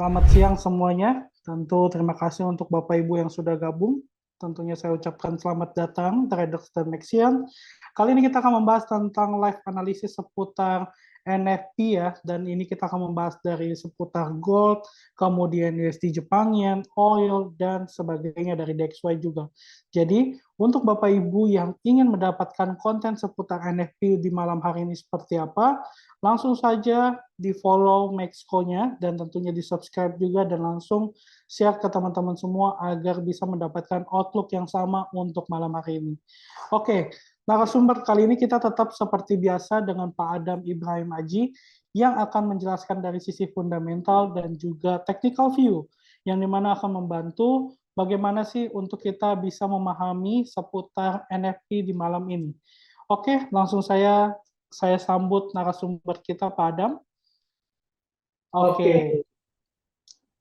Selamat siang semuanya. Tentu terima kasih untuk Bapak Ibu yang sudah gabung. Tentunya saya ucapkan selamat datang Traders dan Nexian. Kali ini kita akan membahas tentang live analisis seputar NFT ya, dan ini kita akan membahas dari seputar gold, kemudian USD Jepang Yen, oil, dan sebagainya dari DXY juga. Jadi, untuk Bapak Ibu yang ingin mendapatkan konten seputar NFT di malam hari ini seperti apa, langsung saja di-follow Maxco-nya dan tentunya di-subscribe juga dan langsung share ke teman-teman semua agar bisa mendapatkan outlook yang sama untuk malam hari ini. Oke, narasumber kali ini kita tetap seperti biasa dengan Pak Adam Ibrahim Aji yang akan menjelaskan dari sisi fundamental dan juga technical view yang dimana akan membantu bagaimana sih untuk kita bisa memahami seputar NFT di malam ini. Oke, langsung saya sambut narasumber kita Pak Adam. Oke,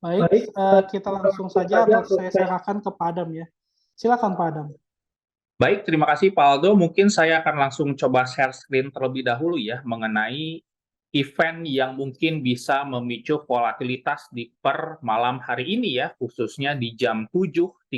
baik, kita langsung saja atau saya serahkan ke Pak Adam ya. Silakan Pak Adam. Baik, terima kasih Pak Aldo. Mungkin saya akan langsung coba share screen terlebih dahulu ya mengenai event yang mungkin bisa memicu volatilitas di per malam hari ini ya, khususnya di jam 7.30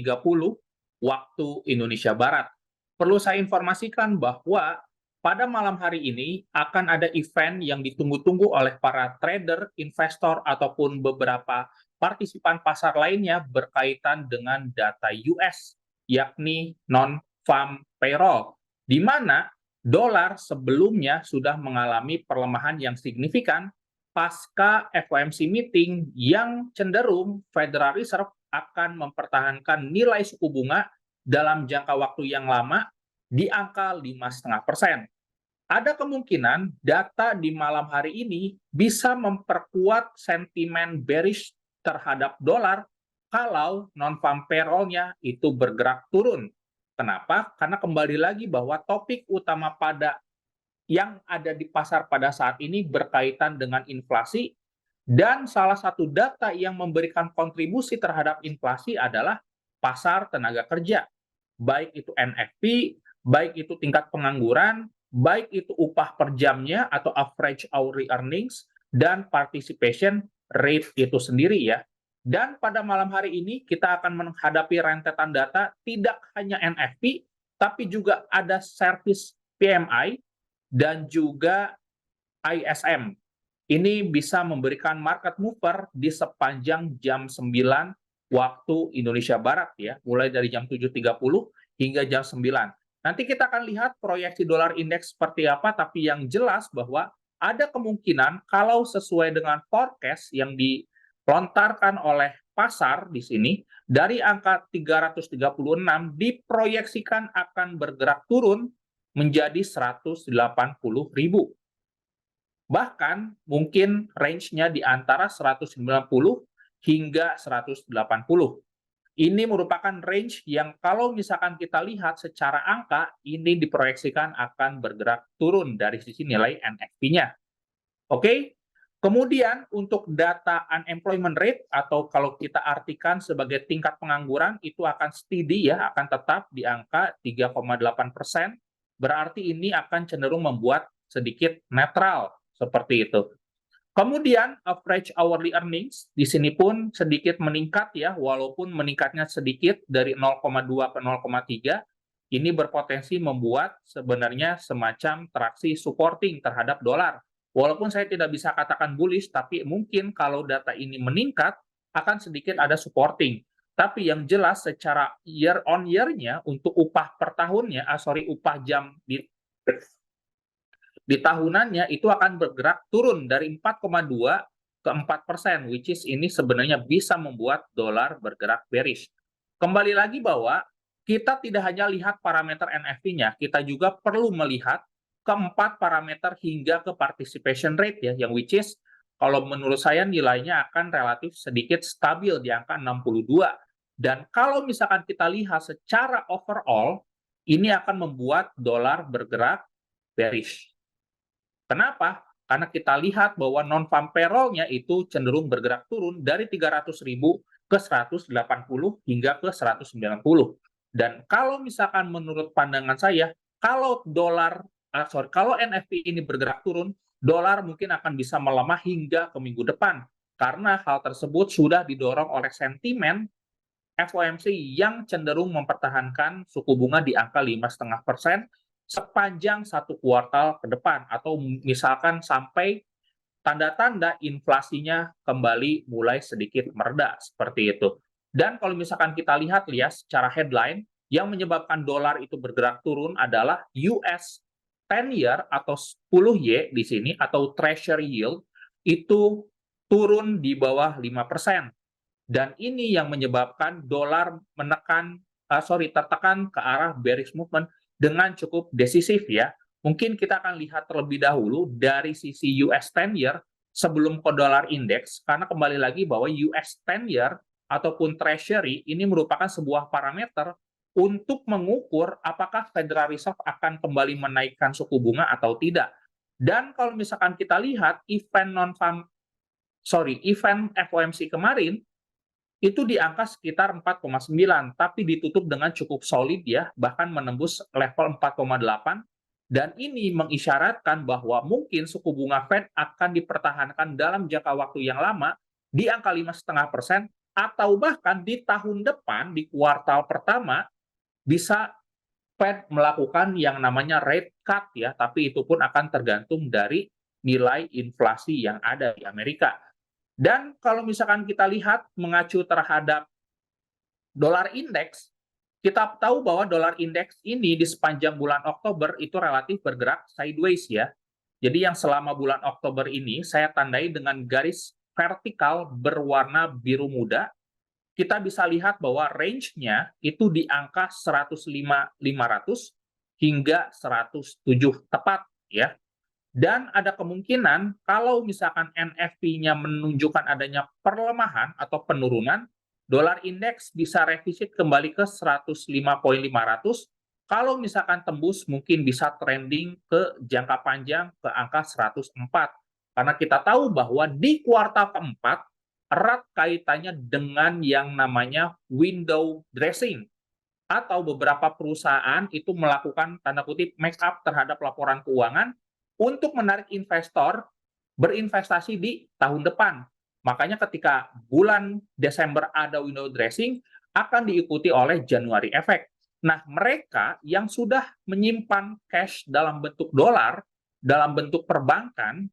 waktu Indonesia Barat. Perlu saya informasikan bahwa pada malam hari ini akan ada event yang ditunggu-tunggu oleh para trader, investor, ataupun beberapa partisipan pasar lainnya berkaitan dengan data US, yakni non-farm payroll, di mana dolar sebelumnya sudah mengalami pelemahan yang signifikan pasca FOMC meeting yang cenderung Federal Reserve akan mempertahankan nilai suku bunga dalam jangka waktu yang lama di angka 5,5%. Ada kemungkinan data di malam hari ini bisa memperkuat sentimen bearish terhadap dolar kalau non-farm payroll-nya itu bergerak turun. Kenapa? Karena kembali lagi bahwa topik utama pada yang ada di pasar pada saat ini berkaitan dengan inflasi, dan salah satu data yang memberikan kontribusi terhadap inflasi adalah pasar tenaga kerja. Baik itu NFP, baik itu tingkat pengangguran, baik itu upah per jamnya atau average hourly earnings, dan participation rate itu sendiri ya. Dan pada malam hari ini kita akan menghadapi rentetan data tidak hanya NFP, tapi juga ada service PMI dan juga ISM. Ini bisa memberikan market mover di sepanjang jam 9 waktu Indonesia Barat ya, mulai dari jam 7.30 hingga jam 9. Nanti kita akan lihat proyeksi dolar indeks seperti apa, tapi yang jelas bahwa ada kemungkinan kalau sesuai dengan forecast yang dilontarkan oleh pasar di sini, dari angka 336 diproyeksikan akan bergerak turun menjadi 180.000. Bahkan mungkin range-nya di antara 190 hingga 180. Ini merupakan range yang kalau misalkan kita lihat secara angka, ini diproyeksikan akan bergerak turun dari sisi nilai NFP-nya. Oke? Kemudian untuk data unemployment rate atau kalau kita artikan sebagai tingkat pengangguran itu akan steady ya, akan tetap di angka 3,8%. Berarti ini akan cenderung membuat sedikit netral seperti itu. Kemudian average hourly earnings di sini pun sedikit meningkat ya, walaupun meningkatnya sedikit dari 0,2 ke 0,3, ini berpotensi membuat sebenarnya semacam traksi supporting terhadap dolar. Walaupun saya tidak bisa katakan bullish, tapi mungkin kalau data ini meningkat akan sedikit ada supporting. Tapi yang jelas secara year on year-nya untuk upah per tahunnya, upah jam di tahunannya itu akan bergerak turun dari 4,2 ke 4%, which is ini sebenarnya bisa membuat dolar bergerak bearish. Kembali lagi bahwa kita tidak hanya lihat parameter NFP-nya, kita juga perlu melihat keempat parameter hingga ke participation rate ya, yang which is kalau menurut saya nilainya akan relatif sedikit stabil di angka 62. Dan kalau misalkan kita lihat secara overall, ini akan membuat dolar bergerak bearish. Kenapa? Karena kita lihat bahwa non-farm payroll-nya itu cenderung bergerak turun dari 300.000 ke 180 hingga ke 190. Dan kalau misalkan menurut pandangan saya, kalau kalau NFP ini bergerak turun, dolar mungkin akan bisa melemah hingga ke minggu depan. karena hal tersebut sudah didorong oleh sentimen FOMC yang cenderung mempertahankan suku bunga di angka 5,5% sepanjang satu kuartal ke depan, atau misalkan sampai tanda-tanda inflasinya kembali mulai sedikit mereda, seperti itu. Dan kalau misalkan kita lihat ya secara headline, yang menyebabkan dolar itu bergerak turun adalah US 10-year atau 10Y di sini, atau Treasury yield, itu turun di bawah 5%. Dan ini yang menyebabkan dolar tertekan ke arah bearish movement dengan cukup decisif ya. Mungkin kita akan lihat terlebih dahulu dari sisi US 10-year sebelum ke dolar index, karena kembali lagi bahwa US 10-year ataupun Treasury ini merupakan sebuah parameter untuk mengukur apakah Federal Reserve akan kembali menaikkan suku bunga atau tidak. Dan kalau misalkan kita lihat event FOMC kemarin, itu di angka sekitar 4,9, tapi ditutup dengan cukup solid ya, bahkan menembus level 4,8, dan ini mengisyaratkan bahwa mungkin suku bunga Fed akan dipertahankan dalam jangka waktu yang lama di angka 5,5%, atau bahkan di tahun depan, di kuartal pertama, bisa Fed melakukan yang namanya rate cut ya, tapi itu pun akan tergantung dari nilai inflasi yang ada di Amerika. Dan kalau misalkan kita lihat mengacu terhadap dolar indeks, kita tahu bahwa dolar indeks ini di sepanjang bulan Oktober itu relatif bergerak sideways ya. Jadi yang selama bulan Oktober ini saya tandai dengan garis vertikal berwarna biru muda. Kita bisa lihat bahwa range-nya itu di angka 105.500 hingga 107 tepat ya. Dan ada kemungkinan kalau misalkan NFP-nya menunjukkan adanya perlemahan atau penurunan, dolar indeks bisa revisit kembali ke 105.500. Kalau misalkan tembus, mungkin bisa trending ke jangka panjang ke angka 104. Karena kita tahu bahwa di kuartal keempat, erat kaitannya dengan yang namanya window dressing, atau beberapa perusahaan itu melakukan tanda kutip make up terhadap laporan keuangan untuk menarik investor berinvestasi di tahun depan. Makanya ketika bulan Desember ada window dressing, akan diikuti oleh Januari effect. Nah, mereka yang sudah menyimpan cash dalam bentuk dolar, dalam bentuk perbankan,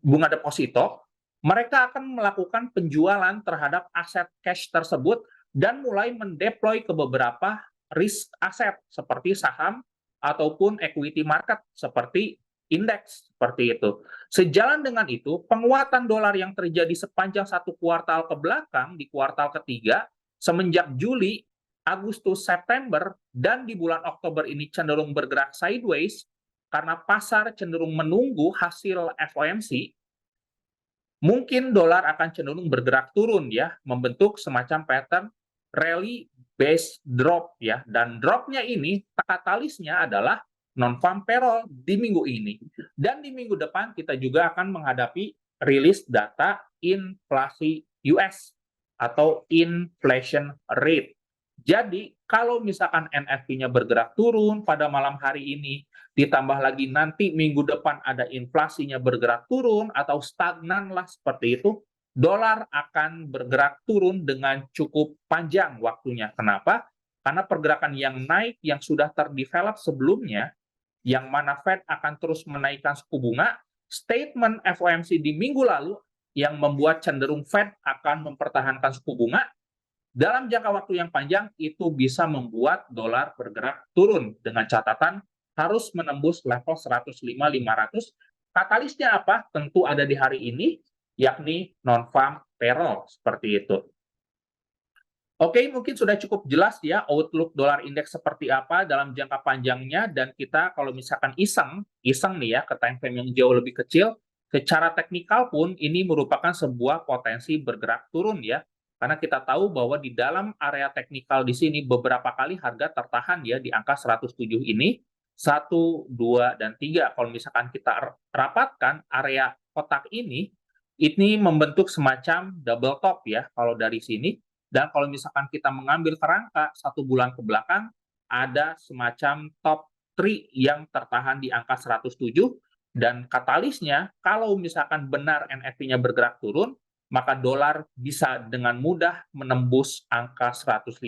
bunga deposito, mereka akan melakukan penjualan terhadap aset cash tersebut dan mulai mendeploy ke beberapa risk aset seperti saham ataupun equity market seperti indeks, seperti itu. Sejalan dengan itu, penguatan dolar yang terjadi sepanjang satu kuartal ke belakang, di kuartal ketiga, semenjak Juli, Agustus, September, dan di bulan Oktober ini cenderung bergerak sideways, karena pasar cenderung menunggu hasil FOMC, mungkin dolar akan cenderung bergerak turun ya, membentuk semacam pattern rally based drop ya. Dan dropnya ini, katalisnya adalah non-farm payroll di minggu ini. Dan di minggu depan kita juga akan menghadapi rilis data inflasi US atau inflation rate. Jadi kalau misalkan NFP-nya bergerak turun pada malam hari ini, ditambah lagi nanti minggu depan ada inflasinya bergerak turun atau stagnan lah seperti itu, dolar akan bergerak turun dengan cukup panjang waktunya. Kenapa? Karena pergerakan yang naik yang sudah terdevelop sebelumnya, yang mana Fed akan terus menaikkan suku bunga, statement FOMC di minggu lalu yang membuat cenderung Fed akan mempertahankan suku bunga, dalam jangka waktu yang panjang itu bisa membuat dolar bergerak turun dengan catatan harus menembus level 105.500. Katalisnya apa? Tentu ada di hari ini, yakni non-farm payroll, seperti itu. Oke, mungkin sudah cukup jelas ya outlook dolar indeks seperti apa dalam jangka panjangnya, dan kita kalau misalkan iseng nih ya ke time frame yang jauh lebih kecil, secara teknikal pun ini merupakan sebuah potensi bergerak turun ya. Karena kita tahu bahwa di dalam area teknikal di sini beberapa kali harga tertahan ya di angka 107 ini, 1, 2, dan 3. Kalau misalkan kita rapatkan area kotak ini membentuk semacam double top ya kalau dari sini. Dan kalau misalkan kita mengambil kerangka 1 bulan ke belakang, ada semacam top 3 yang tertahan di angka 107, dan katalisnya kalau misalkan benar NFP-nya bergerak turun, maka dolar bisa dengan mudah menembus angka 105.500.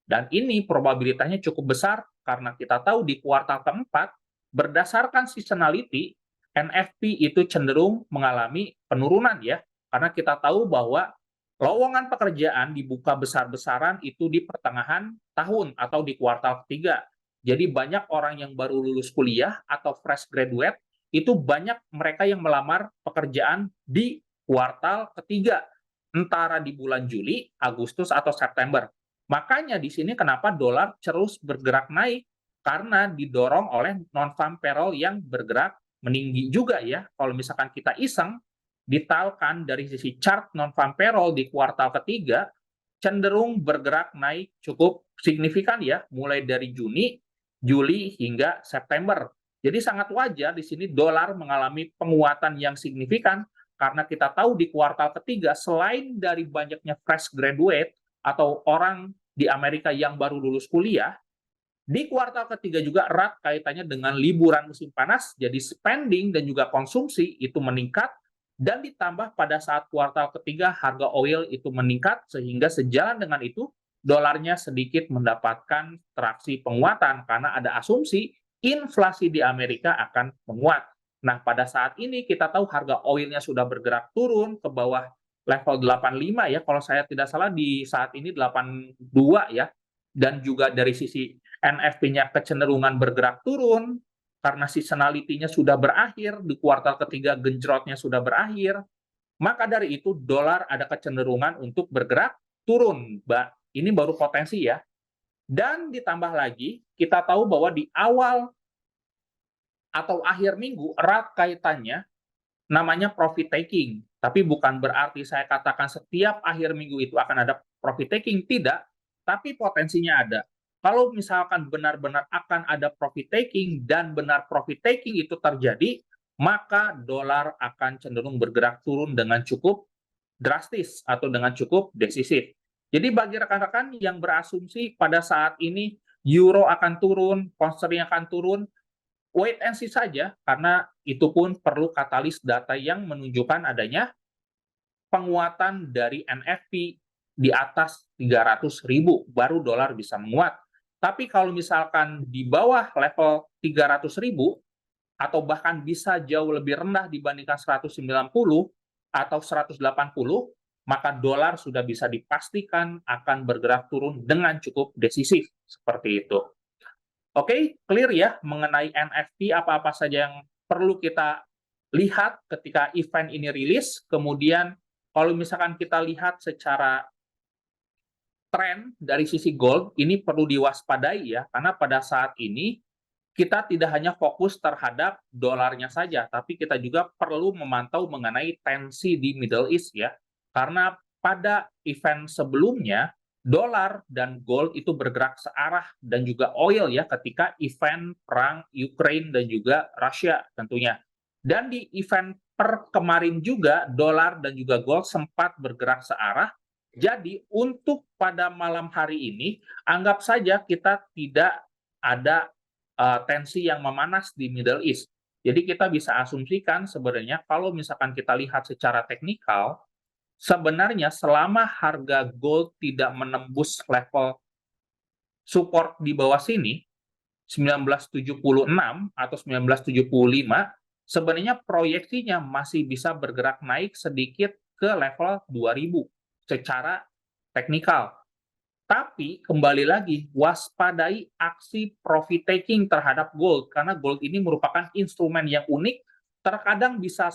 Dan ini probabilitasnya cukup besar karena kita tahu di kuartal keempat, berdasarkan seasonality, NFP itu cenderung mengalami penurunan ya, karena kita tahu bahwa lowongan pekerjaan dibuka besar-besaran itu di pertengahan tahun atau di kuartal ketiga. Jadi banyak orang yang baru lulus kuliah atau fresh graduate, itu banyak mereka yang melamar pekerjaan di kuartal ketiga, antara di bulan Juli, Agustus, atau September. Makanya di sini kenapa dolar terus bergerak naik, karena didorong oleh non-farm payroll yang bergerak meninggi juga ya. Kalau misalkan kita iseng, detailkan dari sisi chart non-farm payroll di kuartal ketiga, cenderung bergerak naik cukup signifikan ya, mulai dari Juni, Juli, hingga September. Jadi sangat wajar di sini dolar mengalami penguatan yang signifikan, karena kita tahu di kuartal ketiga, selain dari banyaknya fresh graduate atau orang di Amerika yang baru lulus kuliah, di kuartal ketiga juga erat kaitannya dengan liburan musim panas, jadi spending dan juga konsumsi itu meningkat, dan ditambah pada saat kuartal ketiga harga oil itu meningkat, sehingga sejalan dengan itu dolarnya sedikit mendapatkan traksi penguatan karena ada asumsi inflasi di Amerika akan menguat. Nah, pada saat ini kita tahu harga oilnya sudah bergerak turun ke bawah level 85 ya, kalau saya tidak salah di saat ini 82 ya, dan juga dari sisi NFP-nya kecenderungan bergerak turun, karena seasonality-nya sudah berakhir, di kuartal ketiga genjrotnya sudah berakhir, maka dari itu dolar ada kecenderungan untuk bergerak turun. Ini baru potensi ya. Dan ditambah lagi, kita tahu bahwa di awal atau akhir minggu erat kaitannya namanya profit taking. Tapi bukan berarti saya katakan setiap akhir minggu itu akan ada profit taking, tidak. Tapi potensinya ada. Kalau misalkan benar-benar akan ada profit taking dan benar profit taking itu terjadi, maka dolar akan cenderung bergerak turun dengan cukup drastis atau dengan cukup decisif. Jadi bagi rekan-rekan yang berasumsi pada saat ini euro akan turun, pound sterling akan turun, wait and see saja, karena itu pun perlu katalis data yang menunjukkan adanya penguatan dari NFP di atas 300.000, baru dolar bisa menguat. Tapi kalau misalkan di bawah level 300.000, atau bahkan bisa jauh lebih rendah dibandingkan 190 atau 180, maka dolar sudah bisa dipastikan akan bergerak turun dengan cukup decisif, seperti itu. Oke, clear ya mengenai NFT, apa-apa saja yang perlu kita lihat ketika event ini rilis. Kemudian kalau misalkan kita lihat secara tren dari sisi gold, ini perlu diwaspadai ya, karena pada saat ini kita tidak hanya fokus terhadap dolarnya saja, tapi kita juga perlu memantau mengenai tensi di Middle East ya. Karena pada event sebelumnya, dolar dan gold itu bergerak searah, dan juga oil ya ketika event perang Ukraine dan juga Rusia tentunya. Dan di event per kemarin juga, dolar dan juga gold sempat bergerak searah. Jadi untuk pada malam hari ini, anggap saja kita tidak ada tensi yang memanas di Middle East. Jadi kita bisa asumsikan sebenarnya kalau misalkan kita lihat secara teknikal, sebenarnya selama harga gold tidak menembus level support di bawah sini, 1976 atau 1975, sebenarnya proyeksinya masih bisa bergerak naik sedikit ke level 2000 secara teknikal. Tapi kembali lagi, waspadai aksi profit taking terhadap gold, karena gold ini merupakan instrumen yang unik, terkadang bisa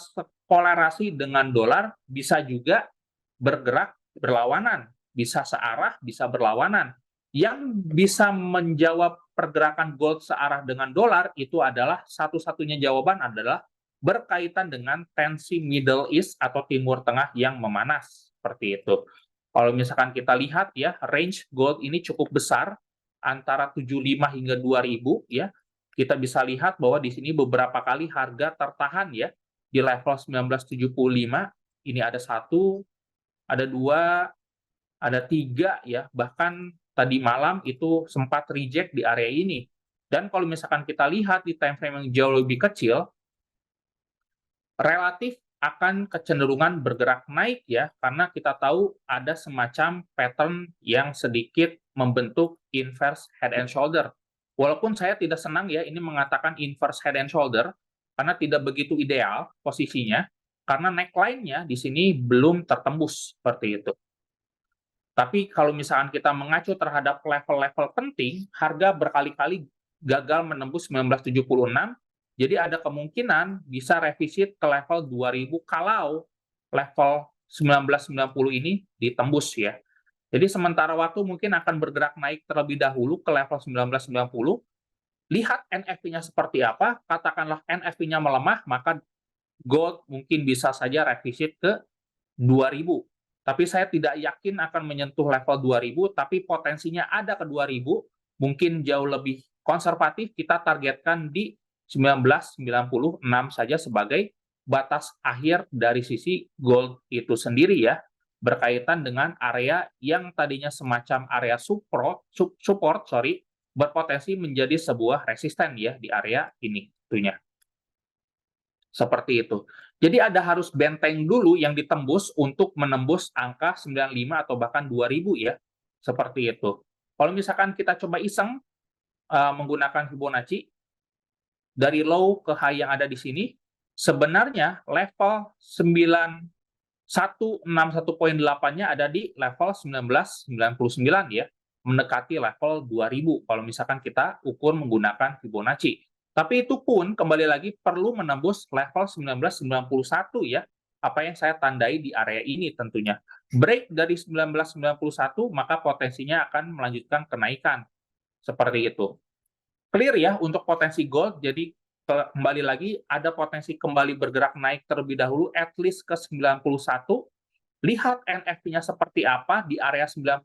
kolerasi dengan dolar, bisa juga bergerak berlawanan, bisa searah, bisa berlawanan. Yang bisa menjawab pergerakan gold searah dengan dolar itu adalah satu-satunya jawaban adalah berkaitan dengan tensi Middle East atau Timur Tengah yang memanas, seperti itu. Kalau misalkan kita lihat ya, range gold ini cukup besar, antara 75 hingga 2000 ya. Kita bisa lihat bahwa di sini beberapa kali harga tertahan ya di level 1975. Ini ada 1, ada 2, ada 3 ya. Bahkan tadi malam itu sempat reject di area ini. Dan kalau misalkan kita lihat di time frame yang jauh lebih kecil, relatif akan kecenderungan bergerak naik ya, karena kita tahu ada semacam pattern yang sedikit membentuk inverse head and shoulder. Walaupun saya tidak senang ya ini mengatakan inverse head and shoulder, karena tidak begitu ideal posisinya, karena neckline-nya di sini belum tertembus seperti itu. Tapi kalau misalkan kita mengacu terhadap level-level penting, harga berkali-kali gagal menembus 1976, jadi ada kemungkinan bisa revisit ke level 2000 kalau level 1990 ini ditembus ya. Jadi sementara waktu mungkin akan bergerak naik terlebih dahulu ke level 1990, lihat NFP-nya seperti apa, katakanlah NFP-nya melemah, maka gold mungkin bisa saja revisit ke 2000. Tapi saya tidak yakin akan menyentuh level 2000, tapi potensinya ada ke 2000, mungkin jauh lebih konservatif, kita targetkan di 1996 saja sebagai batas akhir dari sisi gold itu sendiri ya, berkaitan dengan area yang tadinya semacam area support, berpotensi menjadi sebuah resisten ya di area ini tentunya. Seperti itu. Jadi ada harus benteng dulu yang ditembus untuk menembus angka 95 atau bahkan 2000 ya. Seperti itu. Kalau misalkan kita coba iseng menggunakan Fibonacci dari low ke high yang ada di sini, sebenarnya level 9161.8-nya ada di level 1999 ya, mendekati level 2000 kalau misalkan kita ukur menggunakan Fibonacci. Tapi itu pun kembali lagi perlu menembus level 1991 ya, apa yang saya tandai di area ini tentunya. Break dari 1991 maka potensinya akan melanjutkan kenaikan. Seperti itu. Clear ya untuk potensi gold, jadi kembali lagi ada potensi kembali bergerak naik terlebih dahulu at least ke 91. Lihat NFP-nya seperti apa di area 91.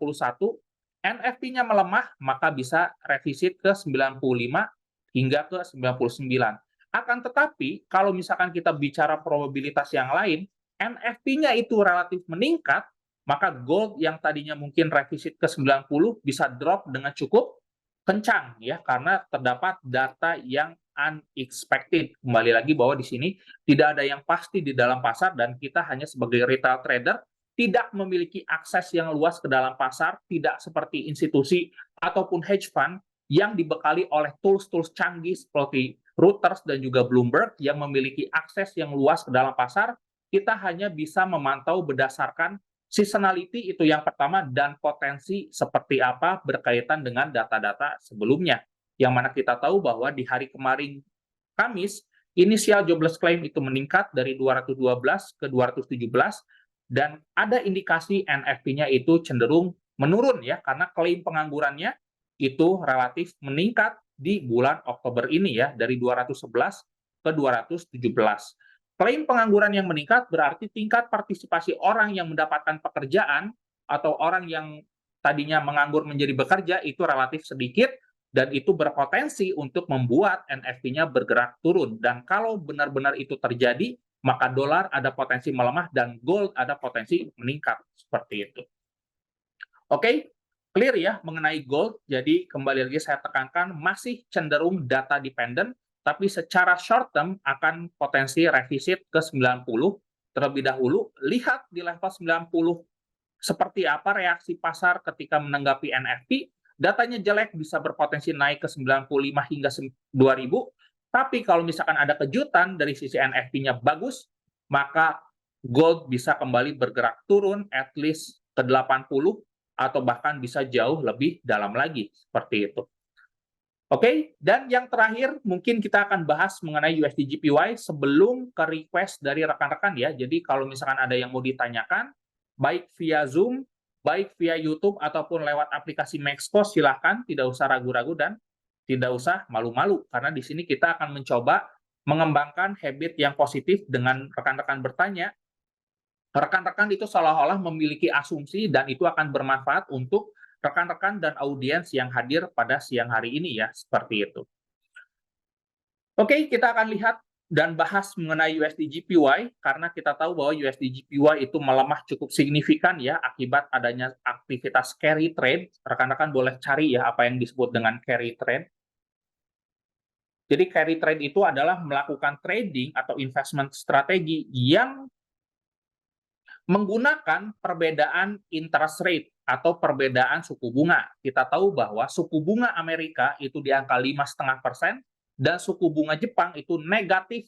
NFP-nya melemah maka bisa revisit ke 95 hingga ke 99. Akan tetapi kalau misalkan kita bicara probabilitas yang lain, NFP-nya itu relatif meningkat, maka gold yang tadinya mungkin revisit ke 90 bisa drop dengan cukup kencang ya, karena terdapat data yang unexpected. Kembali lagi bahwa di sini tidak ada yang pasti di dalam pasar dan kita hanya sebagai retail trader tidak memiliki akses yang luas ke dalam pasar, tidak seperti institusi ataupun hedge fund yang dibekali oleh tools-tools canggih seperti Reuters dan juga Bloomberg yang memiliki akses yang luas ke dalam pasar. Kita hanya bisa memantau berdasarkan seasonality itu yang pertama, dan potensi seperti apa berkaitan dengan data-data sebelumnya. Yang mana kita tahu bahwa di hari kemarin Kamis, initial jobless claim itu meningkat dari 212 ke 217, dan ada indikasi NFP-nya itu cenderung menurun ya, karena klaim penganggurannya itu relatif meningkat di bulan Oktober ini ya, dari 211 ke 217. Klaim pengangguran yang meningkat berarti tingkat partisipasi orang yang mendapatkan pekerjaan atau orang yang tadinya menganggur menjadi bekerja itu relatif sedikit, dan itu berpotensi untuk membuat NFP-nya bergerak turun. Dan kalau benar-benar itu terjadi, maka dolar ada potensi melemah dan gold ada potensi meningkat. Seperti itu. Oke, clear ya mengenai gold. Jadi kembali lagi saya tekankan masih cenderung data dependent, tapi secara short term akan potensi revisit ke 90 terlebih dahulu. Lihat di level 90 seperti apa reaksi pasar ketika menanggapi NFP. Datanya jelek bisa berpotensi naik ke 95 hingga 2000. Tapi kalau misalkan ada kejutan dari sisi NFP-nya bagus, maka gold bisa kembali bergerak turun at least ke 80 atau bahkan bisa jauh lebih dalam lagi, seperti itu. Oke, dan yang terakhir mungkin kita akan bahas mengenai USD JPY sebelum ke request dari rekan-rekan ya. Jadi kalau misalkan ada yang mau ditanyakan, baik via Zoom, baik via YouTube, ataupun lewat aplikasi Maxpost, silahkan, tidak usah ragu-ragu dan tidak usah malu-malu, karena di sini kita akan mencoba mengembangkan habit yang positif dengan rekan-rekan bertanya. Rekan-rekan itu seolah-olah memiliki asumsi dan itu akan bermanfaat untuk rekan-rekan dan audiens yang hadir pada siang hari ini ya, seperti itu. Oke, kita akan lihat dan bahas mengenai USD JPY karena kita tahu bahwa USD JPY itu melemah cukup signifikan ya akibat adanya aktivitas carry trade. Rekan-rekan boleh cari ya apa yang disebut dengan carry trade. Jadi carry trade itu adalah melakukan trading atau investment strategi yang menggunakan perbedaan interest rate atau perbedaan suku bunga. Kita tahu bahwa suku bunga Amerika itu di angka 5,5% dan suku bunga Jepang itu negatif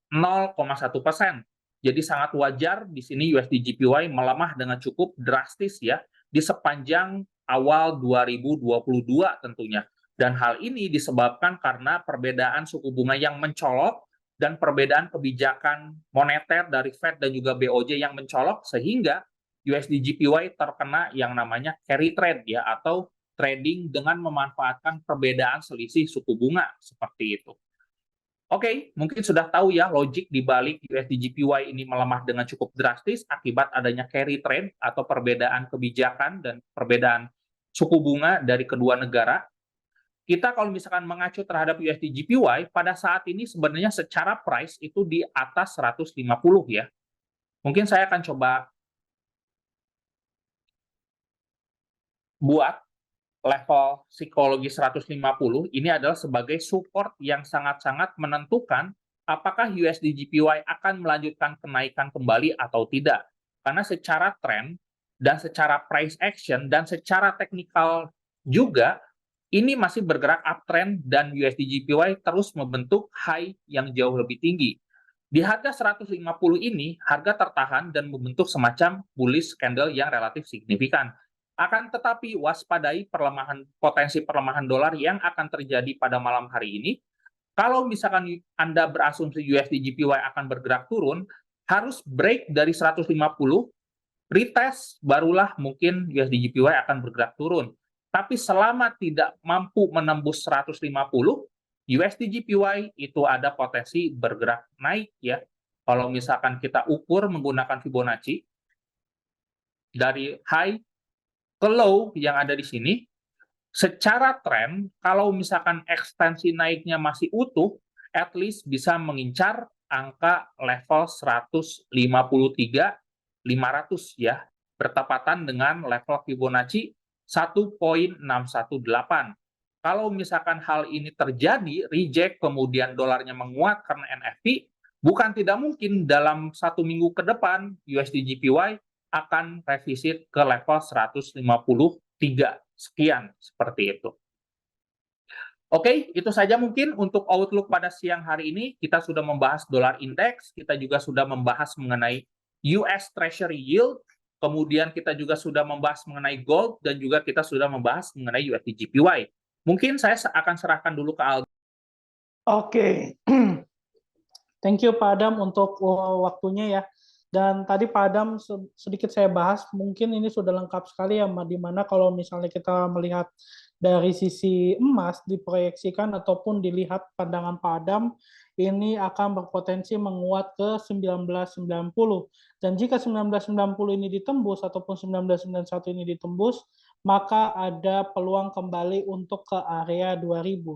0,1%. Jadi sangat wajar di sini USD JPY melemah dengan cukup drastis ya di sepanjang awal 2022 tentunya. Dan hal ini disebabkan karena perbedaan suku bunga yang mencolok dan perbedaan kebijakan moneter dari Fed dan juga BOJ yang mencolok sehingga USD JPY terkena yang namanya carry trade ya atau trading dengan memanfaatkan perbedaan selisih suku bunga seperti itu. Oke, mungkin sudah tahu ya logik di balik USD JPY ini melemah dengan cukup drastis akibat adanya carry trade atau perbedaan kebijakan dan perbedaan suku bunga dari kedua negara. Kita kalau misalkan mengacu terhadap USD JPY, pada saat ini sebenarnya secara price itu di atas 150 ya. Mungkin saya akan coba buat level psikologi 150, ini adalah sebagai support yang sangat-sangat menentukan apakah USD JPY akan melanjutkan kenaikan kembali atau tidak. Karena secara trend dan secara price action dan secara teknikal juga ini masih bergerak uptrend dan USD JPY terus membentuk high yang jauh lebih tinggi. Di harga 150 ini, harga tertahan dan membentuk semacam bullish candle yang relatif signifikan. Akan tetapi waspadai potensi perlemahan dolar yang akan terjadi pada malam hari ini. Kalau misalkan Anda berasumsi USD JPY akan bergerak turun, harus break dari 150, retest barulah mungkin USD JPY akan bergerak turun. Tapi selama tidak mampu menembus 150, USD JPY itu ada potensi bergerak naik ya. Kalau misalkan kita ukur menggunakan Fibonacci dari high ke low yang ada di sini, secara tren kalau misalkan ekstensi naiknya masih utuh, at least bisa mengincar angka level 153.500 ya, bertepatan dengan level Fibonacci 1,618. Kalau misalkan hal ini terjadi, reject kemudian dolarnya menguat karena NFP, bukan tidak mungkin dalam 1 minggu ke depan USD JPY akan revisit ke level 153 sekian seperti itu. Oke, itu saja mungkin untuk outlook pada siang hari ini. Kita sudah membahas dolar index, kita juga sudah membahas mengenai US Treasury yield, kemudian kita juga sudah membahas mengenai gold, dan juga kita sudah membahas mengenai USD JPY. Mungkin saya akan serahkan dulu ke Aldo. Oke, thank you Pak Adam untuk waktunya ya. Dan tadi Pak Adam sedikit saya bahas, mungkin ini sudah lengkap sekali ya, di mana kalau misalnya kita melihat dari sisi emas diproyeksikan ataupun dilihat pandangan Pak Adam, ini akan berpotensi menguat ke 1990. Dan jika 1990 ini ditembus ataupun 1991 ini ditembus, maka ada peluang kembali untuk ke area 2000.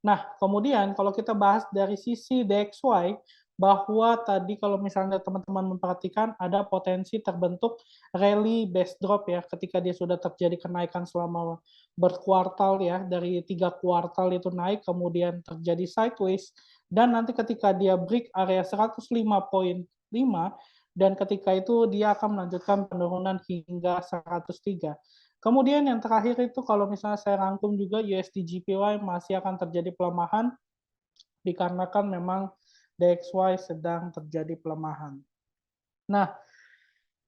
Nah, kemudian kalau kita bahas dari sisi DXY, bahwa tadi kalau misalnya teman-teman memperhatikan ada potensi terbentuk rally base drop ya, ketika dia sudah terjadi kenaikan selama berkuartal ya, dari 3 kuartal itu naik, kemudian terjadi sideways, dan nanti ketika dia break area 105,5, dan ketika itu dia akan melanjutkan penurunan hingga 103. Kemudian yang terakhir itu kalau misalnya saya rangkum juga USD JPY masih akan terjadi pelemahan dikarenakan memang DXY sedang terjadi pelemahan. Nah,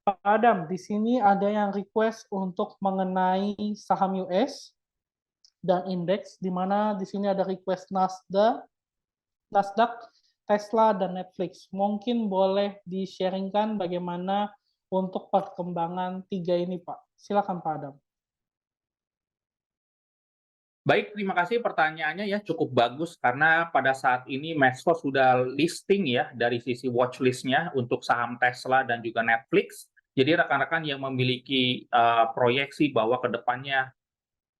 Pak Adam, di sini ada yang request untuk mengenai saham US dan indeks, di mana di sini ada request Nasdaq, Tesla, dan Netflix. Mungkin boleh di-sharingkan bagaimana untuk perkembangan 3 ini, Pak. Silakan, Pak Adam. Baik, terima kasih pertanyaannya ya cukup bagus karena pada saat ini Medsos sudah listing ya dari sisi watchlist-nya untuk saham Tesla dan juga Netflix. Jadi rekan-rekan yang memiliki proyeksi bahwa ke depannya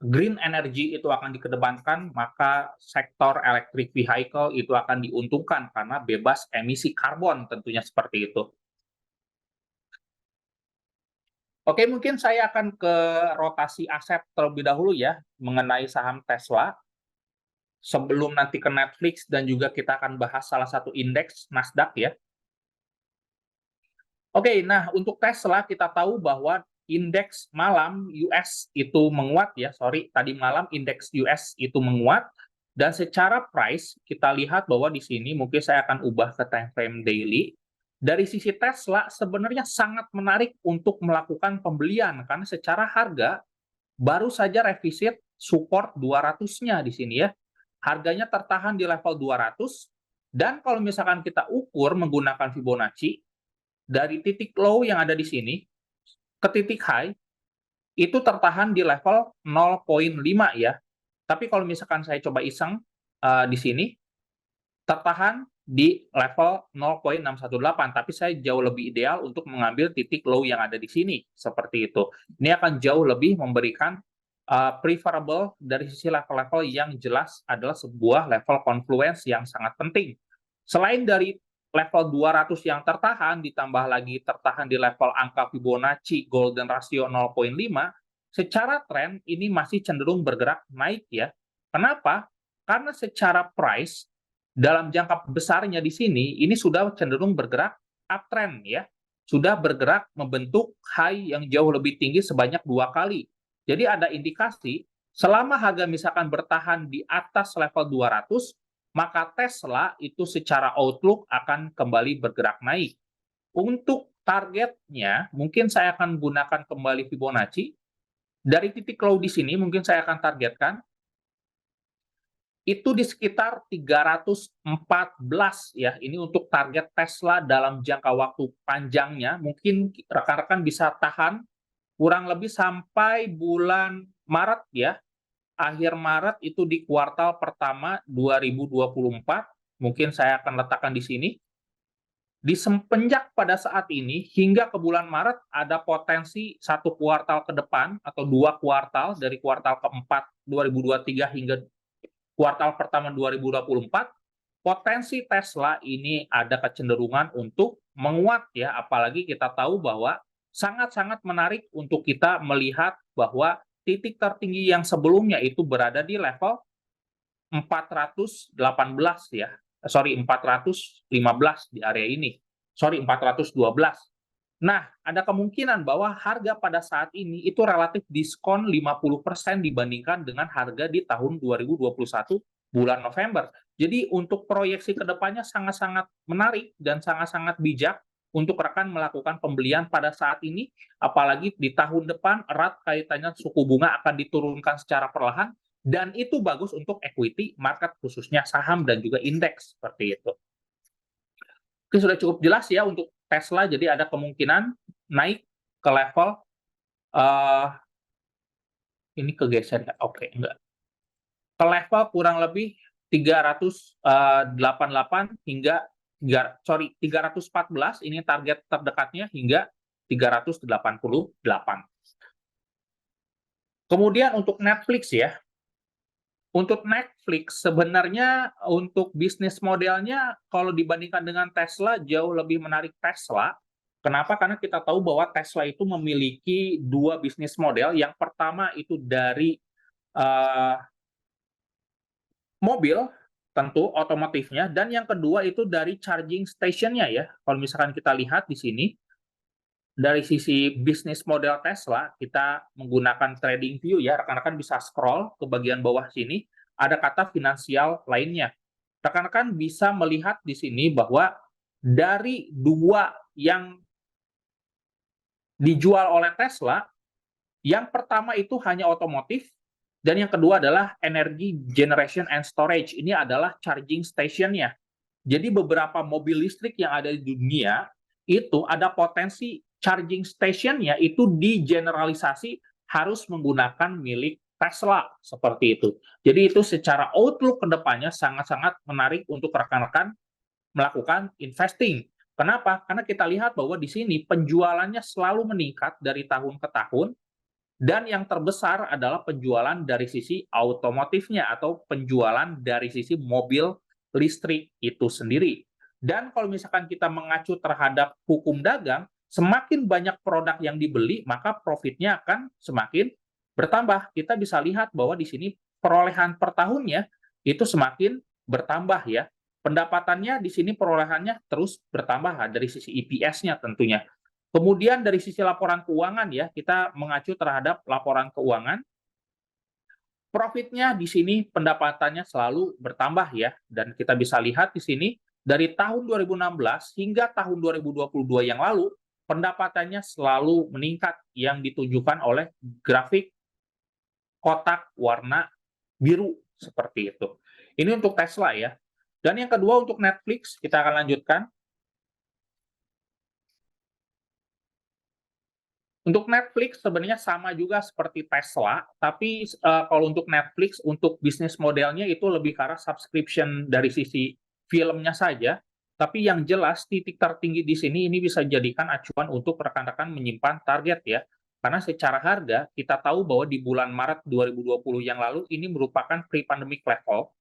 green energy itu akan dikedepankan, maka sektor electric vehicle itu akan diuntungkan karena bebas emisi karbon tentunya seperti itu. Oke, mungkin saya akan ke rotasi aset terlebih dahulu ya mengenai saham Tesla. sebelum nanti ke Netflix dan juga kita akan bahas salah satu indeks Nasdaq ya. Oke, nah untuk Tesla kita tahu bahwa indeks malam US itu menguat ya, tadi malam indeks US itu menguat, dan secara price kita lihat bahwa di sini mungkin saya akan ubah ke time frame daily. Dari sisi Tesla sebenarnya sangat menarik untuk melakukan pembelian karena secara harga baru saja revisit support 200-nya di sini ya. Harganya tertahan di level 200, dan kalau misalkan kita ukur menggunakan Fibonacci, dari titik low yang ada di sini ke titik high itu tertahan di level 0,5 ya. Tapi kalau misalkan saya coba iseng di sini tertahan di level 0,618, tapi saya jauh lebih ideal untuk mengambil titik low yang ada di sini seperti itu. Ini akan jauh lebih memberikan preferable dari sisi level-level yang jelas adalah sebuah level confluence yang sangat penting. Selain dari level 200 yang tertahan, ditambah lagi tertahan di level angka Fibonacci golden ratio 0,5, secara tren ini masih cenderung bergerak naik ya. Kenapa? Karena secara price dalam jangka besarnya di sini ini sudah cenderung bergerak uptrend ya. Sudah bergerak membentuk high yang jauh lebih tinggi sebanyak 2 kali. Jadi ada indikasi selama harga misalkan bertahan di atas level 200, maka Tesla itu secara outlook akan kembali bergerak naik. Untuk targetnya, mungkin saya akan gunakan kembali Fibonacci. Dari titik low di sini, mungkin saya akan targetkan itu di sekitar 314 ya. Ini untuk target Tesla dalam jangka waktu panjangnya. Mungkin rekan-rekan bisa tahan kurang lebih sampai bulan Maret ya. Akhir Maret itu di kuartal pertama 2024, mungkin saya akan letakkan di sini. Di semenjak pada saat ini hingga ke bulan Maret ada potensi 1 kuartal ke depan atau 2 kuartal, dari kuartal keempat 2023 hingga kuartal pertama 2024, potensi Tesla ini ada kecenderungan untuk menguat ya, apalagi kita tahu bahwa sangat-sangat menarik untuk kita melihat bahwa titik tertinggi yang sebelumnya itu berada di level 418 ya. 415 di area ini. 412. Nah, ada kemungkinan bahwa harga pada saat ini itu relatif diskon 50% dibandingkan dengan harga di tahun 2021 bulan November. Jadi untuk proyeksi ke depannya sangat-sangat menarik dan sangat-sangat bijak untuk rekan melakukan pembelian pada saat ini, apalagi di tahun depan erat kaitannya suku bunga akan diturunkan secara perlahan, dan itu bagus untuk equity market khususnya saham dan juga indeks seperti itu. Oke, sudah cukup jelas ya untuk Tesla, jadi ada kemungkinan naik ke level ini kegeser ya? Oke, enggak. Ke level kurang lebih 388 hingga 314 ini target terdekatnya hingga 388. Kemudian untuk Netflix ya. Untuk Netflix sebenarnya untuk bisnis modelnya kalau dibandingkan dengan Tesla jauh lebih menarik Tesla. Kenapa? Karena kita tahu bahwa Tesla itu memiliki 2 bisnis model. Yang pertama itu dari mobil, tentu otomotifnya, dan yang kedua itu dari charging station-nya ya. Kalau misalkan kita lihat di sini, dari sisi bisnis model Tesla, kita menggunakan trading view ya, rekan-rekan bisa scroll ke bagian bawah sini, ada kata finansial lainnya. Rekan-rekan bisa melihat di sini bahwa dari 2 yang dijual oleh Tesla, yang pertama itu hanya otomotif, dan yang kedua adalah energy generation and storage. Ini adalah charging station-nya. Jadi beberapa mobil listrik yang ada di dunia, itu ada potensi charging station-nya itu digeneralisasi harus menggunakan milik Tesla, seperti itu. Jadi itu secara outlook ke depannya sangat-sangat menarik untuk rekan-rekan melakukan investing. Kenapa? Karena kita lihat bahwa di sini penjualannya selalu meningkat dari tahun ke tahun, dan yang terbesar adalah penjualan dari sisi otomotifnya atau penjualan dari sisi mobil listrik itu sendiri. Dan kalau misalkan kita mengacu terhadap hukum dagang, semakin banyak produk yang dibeli, maka profitnya akan semakin bertambah. Kita bisa lihat bahwa di sini perolehan per tahunnya itu semakin bertambah ya. Pendapatannya di sini perolehannya terus bertambah dari sisi EPS-nya tentunya. Kemudian dari sisi laporan keuangan ya, kita mengacu terhadap laporan keuangan. Profitnya di sini pendapatannya selalu bertambah ya, dan kita bisa lihat di sini dari tahun 2016 hingga tahun 2022 yang lalu, pendapatannya selalu meningkat yang ditunjukkan oleh grafik kotak warna biru seperti itu. Ini untuk Tesla ya. Dan yang kedua untuk Netflix, kita akan lanjutkan. Untuk Netflix sebenarnya sama juga seperti Tesla, tapi kalau untuk Netflix, untuk bisnis modelnya itu lebih ke arah subscription dari sisi filmnya saja. Tapi yang jelas titik tertinggi di sini ini bisa dijadikan acuan untuk rekan-rekan menyimpan target ya. Karena secara harga kita tahu bahwa di bulan Maret 2020 yang lalu ini merupakan pre-pandemic level,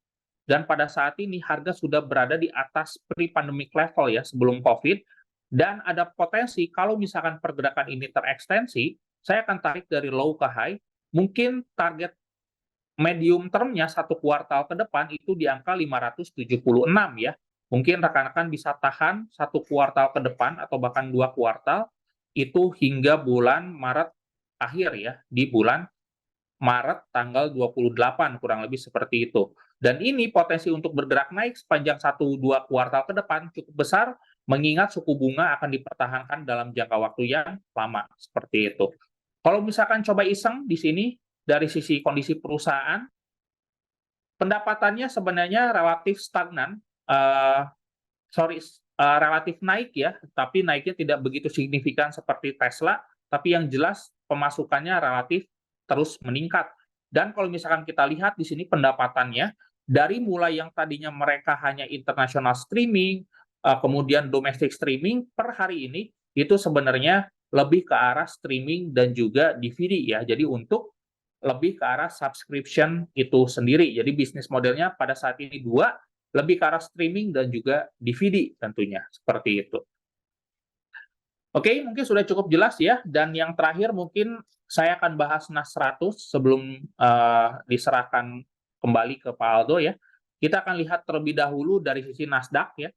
dan pada saat ini harga sudah berada di atas pre-pandemic level ya sebelum COVID, dan ada potensi kalau misalkan pergerakan ini terekstensi, saya akan tarik dari low ke high, mungkin target medium termnya satu kuartal ke depan itu di angka 576 ya. Mungkin rekan-rekan bisa tahan satu kuartal ke depan atau bahkan 2 kuartal itu hingga bulan Maret akhir ya, di bulan Maret tanggal 28 kurang lebih seperti itu. Dan ini potensi untuk bergerak naik sepanjang 1-2 kuartal ke depan cukup besar, mengingat suku bunga akan dipertahankan dalam jangka waktu yang lama, seperti itu. Kalau misalkan coba iseng di sini, dari sisi kondisi perusahaan, pendapatannya sebenarnya relatif stagnan, relatif naik ya, tapi naiknya tidak begitu signifikan seperti Tesla, tapi yang jelas pemasukannya relatif terus meningkat. Dan kalau misalkan kita lihat di sini pendapatannya, dari mulai yang tadinya mereka hanya international streaming, kemudian domestic streaming, per hari ini itu sebenarnya lebih ke arah streaming dan juga DVD ya. Jadi untuk lebih ke arah subscription itu sendiri. Jadi bisnis modelnya pada saat ini dua, lebih ke arah streaming dan juga DVD tentunya, seperti itu. Oke, mungkin sudah cukup jelas ya, dan yang terakhir mungkin saya akan bahas NAS 100 sebelum diserahkan kembali ke Pak Aldo ya. Kita akan lihat terlebih dahulu dari sisi Nasdaq ya.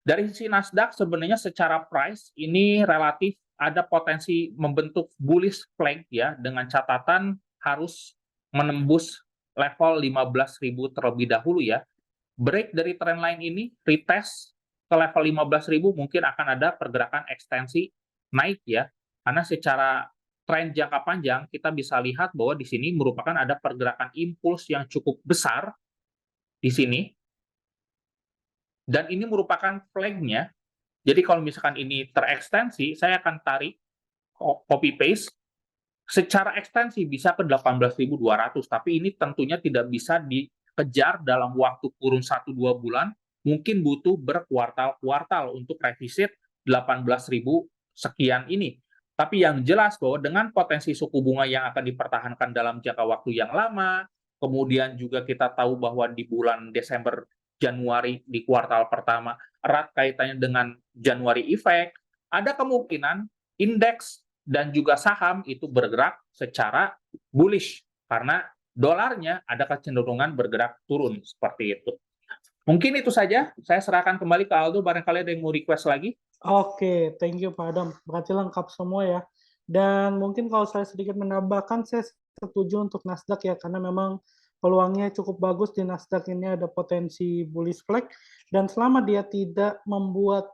Dari sisi Nasdaq sebenarnya secara price ini relatif ada potensi membentuk bullish flag ya, dengan catatan harus menembus level 15.000 terlebih dahulu ya. Break dari trendline ini, retest ke level 15.000 mungkin akan ada pergerakan ekstensi naik ya. Karena secara tren jangka panjang kita bisa lihat bahwa di sini merupakan ada pergerakan impuls yang cukup besar di sini. Dan ini merupakan flag-nya. Jadi kalau misalkan ini terekstensi, saya akan tarik copy paste secara ekstensi bisa ke 18.200, tapi ini tentunya tidak bisa dikejar dalam waktu kurun 1-2 bulan, mungkin butuh berkuartal-kuartal untuk revisit 18.000 sekian ini. Tapi yang jelas bahwa dengan potensi suku bunga yang akan dipertahankan dalam jangka waktu yang lama, kemudian juga kita tahu bahwa di bulan Desember, Januari di kuartal pertama erat kaitannya dengan Januari effect, ada kemungkinan indeks dan juga saham itu bergerak secara bullish karena dolarnya ada kecenderungan bergerak turun seperti itu. Mungkin itu saja. Saya serahkan kembali ke Aldo, barangkali ada yang mau request lagi. Oke, thank you Pak Adam. Berarti lengkap semua ya. Dan mungkin kalau saya sedikit menambahkan, saya setuju untuk Nasdaq ya, karena memang peluangnya cukup bagus di Nasdaq ini, ada potensi bullish flag, dan selama dia tidak membuat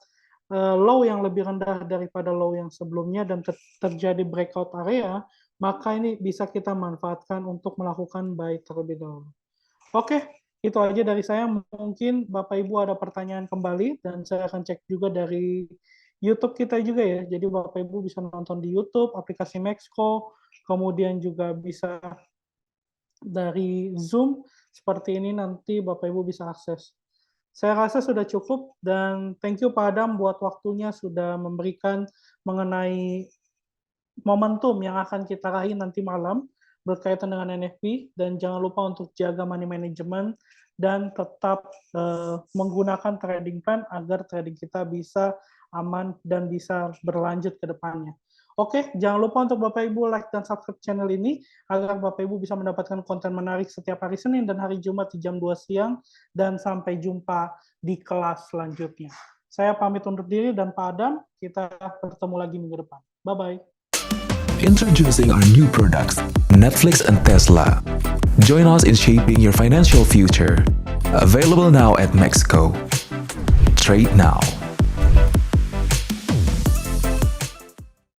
low yang lebih rendah daripada low yang sebelumnya dan terjadi breakout area, maka ini bisa kita manfaatkan untuk melakukan buy terlebih dahulu. Oke, itu aja dari saya. Mungkin Bapak Ibu ada pertanyaan kembali, dan saya akan cek juga dari YouTube kita juga ya. Jadi Bapak Ibu bisa nonton di YouTube, aplikasi Maxco, kemudian juga bisa dari Zoom, seperti ini nanti Bapak Ibu bisa akses. Saya rasa sudah cukup, dan thank you Pak Adam buat waktunya sudah memberikan mengenai momentum yang akan kita raih nanti malam berkaitan dengan NFP, dan jangan lupa untuk jaga money management dan tetap menggunakan trading plan agar trading kita bisa aman dan bisa berlanjut ke depannya. Oke, jangan lupa untuk Bapak Ibu like dan subscribe channel ini agar Bapak Ibu bisa mendapatkan konten menarik setiap hari Senin dan hari Jumat di jam 2 siang, dan sampai jumpa di kelas selanjutnya. Saya pamit undur diri, dan Pak Adam, kita bertemu lagi minggu depan. Bye-bye. Introducing our new products, Netflix and Tesla. Join us in shaping your financial future. Available now at Mexico. Trade now.